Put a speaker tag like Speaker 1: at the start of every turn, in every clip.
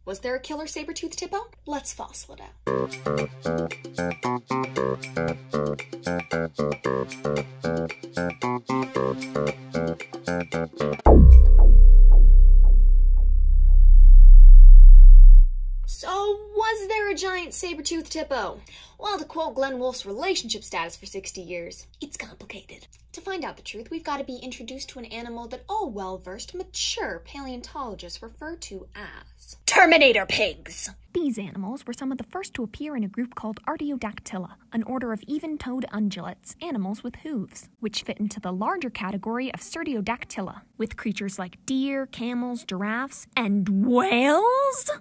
Speaker 1: Was there a killer saber-toothed hippo? Let's fossil it out. So, was there a giant saber-toothed hippo? Well, to quote Glenn Wolfe's relationship status for 60 years, it's complicated. To find out the truth, we've got to be introduced to an animal that all well-versed, mature paleontologists refer to as Terminator pigs!
Speaker 2: These animals were some of the first to appear in a group called Archaeodactyla, an order of even-toed ungulates, animals with hooves, which fit into the larger category of Certiodactyla, with creatures like deer, camels, giraffes, and whales?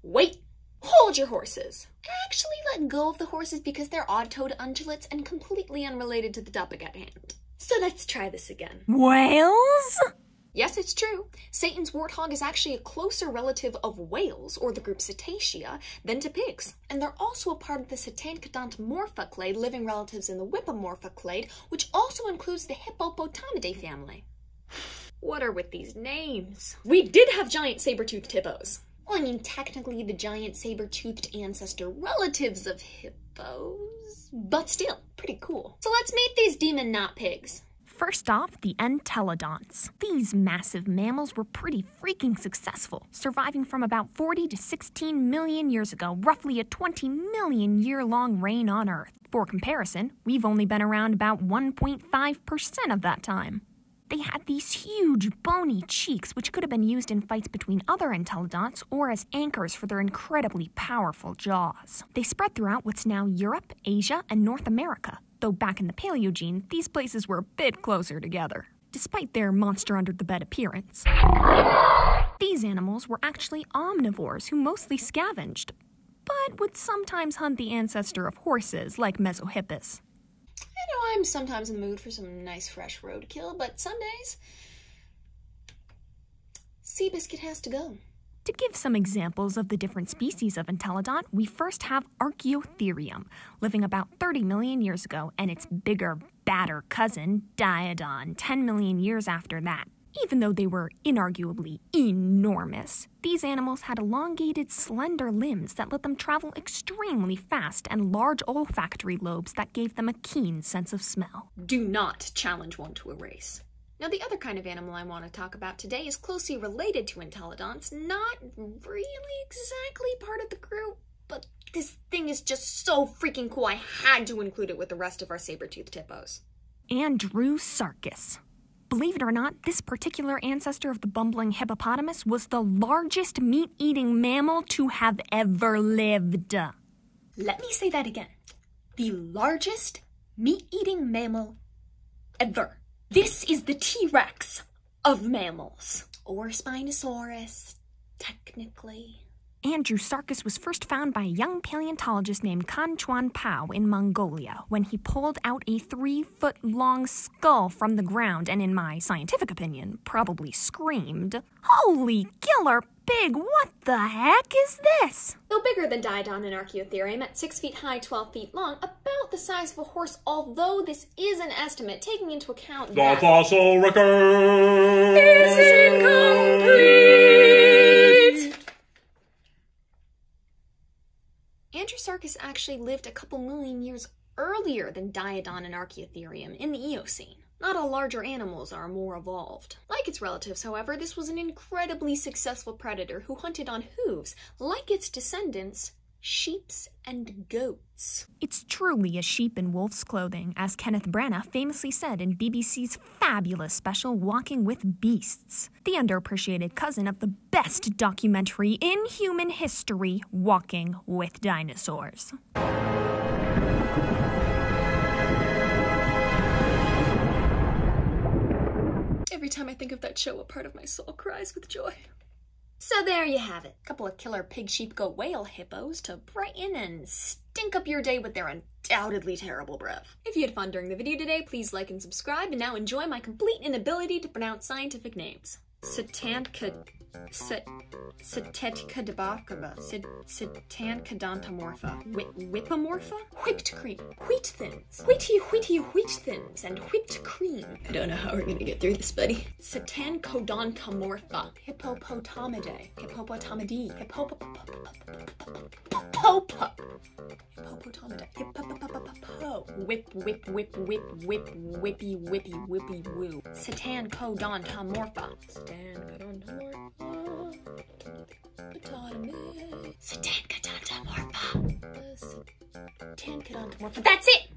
Speaker 1: Wait! Hold your horses! Actually let go of the horses because they're odd-toed ungulates and completely unrelated to the topic at hand. So let's try this again.
Speaker 2: Whales?
Speaker 1: Yes, it's true. Satan's warthog is actually a closer relative of whales, or the group Cetacea, than to pigs. And they're also a part of the Entelodont morpha clade, living relatives in the Whippomorpha clade, which also includes the Hippopotamidae family. What are with these names? We did have giant saber-toothed hippos. Well, I mean, technically the giant saber-toothed ancestor relatives of hippos, but still, pretty cool. So let's meet these demon not pigs.
Speaker 2: First off, the Entelodonts. These massive mammals were pretty freaking successful, surviving from about 40 to 16 million years ago, roughly a 20 million year-long reign on Earth. For comparison, we've only been around about 1.5% of that time. They had these huge, bony cheeks, which could have been used in fights between other Entelodonts or as anchors for their incredibly powerful jaws. They spread throughout what's now Europe, Asia, and North America, though back in the Paleogene, these places were a bit closer together, despite their monster-under-the-bed appearance. These animals were actually omnivores who mostly scavenged, but would sometimes hunt the ancestor of horses like Mesohippus.
Speaker 1: I know I'm sometimes in the mood for some nice fresh roadkill, but some days, Seabiscuit has to go.
Speaker 2: To give some examples of the different species of Entelodont, we first have Archaeotherium, living about 30 million years ago, and its bigger, badder cousin, Diodon, 10 million years after that. Even though they were inarguably enormous, these animals had elongated, slender limbs that let them travel extremely fast and large olfactory lobes that gave them a keen sense of smell.
Speaker 1: Do not challenge one to a race. Now, the other kind of animal I want to talk about today is closely related to Entelodonts, not really exactly part of the group, but this thing is just so freaking cool I had to include it with the rest of our saber-toothed hippos.
Speaker 2: Andrewsarchus. Believe it or not, this particular ancestor of the bumbling hippopotamus was the largest meat-eating mammal to have ever lived.
Speaker 1: Let me say that again. The largest meat-eating mammal ever. This is the T-Rex of mammals. Or Spinosaurus, technically.
Speaker 2: Andrewsarchus was first found by a young paleontologist named Kan Chuan Pao in Mongolia when he pulled out a 3-foot-long skull from the ground and, in my scientific opinion, probably screamed, "Holy killer pig, what the heck is this?"
Speaker 1: Though bigger than Diodon and Archaeotherium, at 6 feet high, 12 feet long, about the size of a horse, although this is an estimate, taking into account that
Speaker 3: the fossil record
Speaker 1: is incomplete. Andrewsarchus actually lived a couple million years earlier than Diodon and Archaeotherium in the Eocene. Not all larger animals are more evolved. Like its relatives, however, this was an incredibly successful predator who hunted on hooves, like its descendants, sheeps and goats.
Speaker 2: It's truly a sheep in wolf's clothing, as Kenneth Branagh famously said in BBC's fabulous special Walking with Beasts, the underappreciated cousin of the best documentary in human history, Walking with Dinosaurs.
Speaker 1: Every time I think of that show, a part of my soul cries with joy. So there you have it. A couple of killer pig, sheep, goat, whale hippos to brighten and stink up your day with their undoubtedly terrible breath. If you had fun during the video today, please like and subscribe, and now enjoy my complete inability to pronounce scientific names. Satanka... Satankadontomorpha. Whippomorpha? Whipped cream. Wheat thins. Wheat thins and whipped cream. I don't know how we're gonna get through this, buddy. Satankodontomorpha. Hippopotamidae. Hippopotamidae. Hippopotamidae. Whippy woo. Satankodontomorpha. Satankodontomorpha. That's it!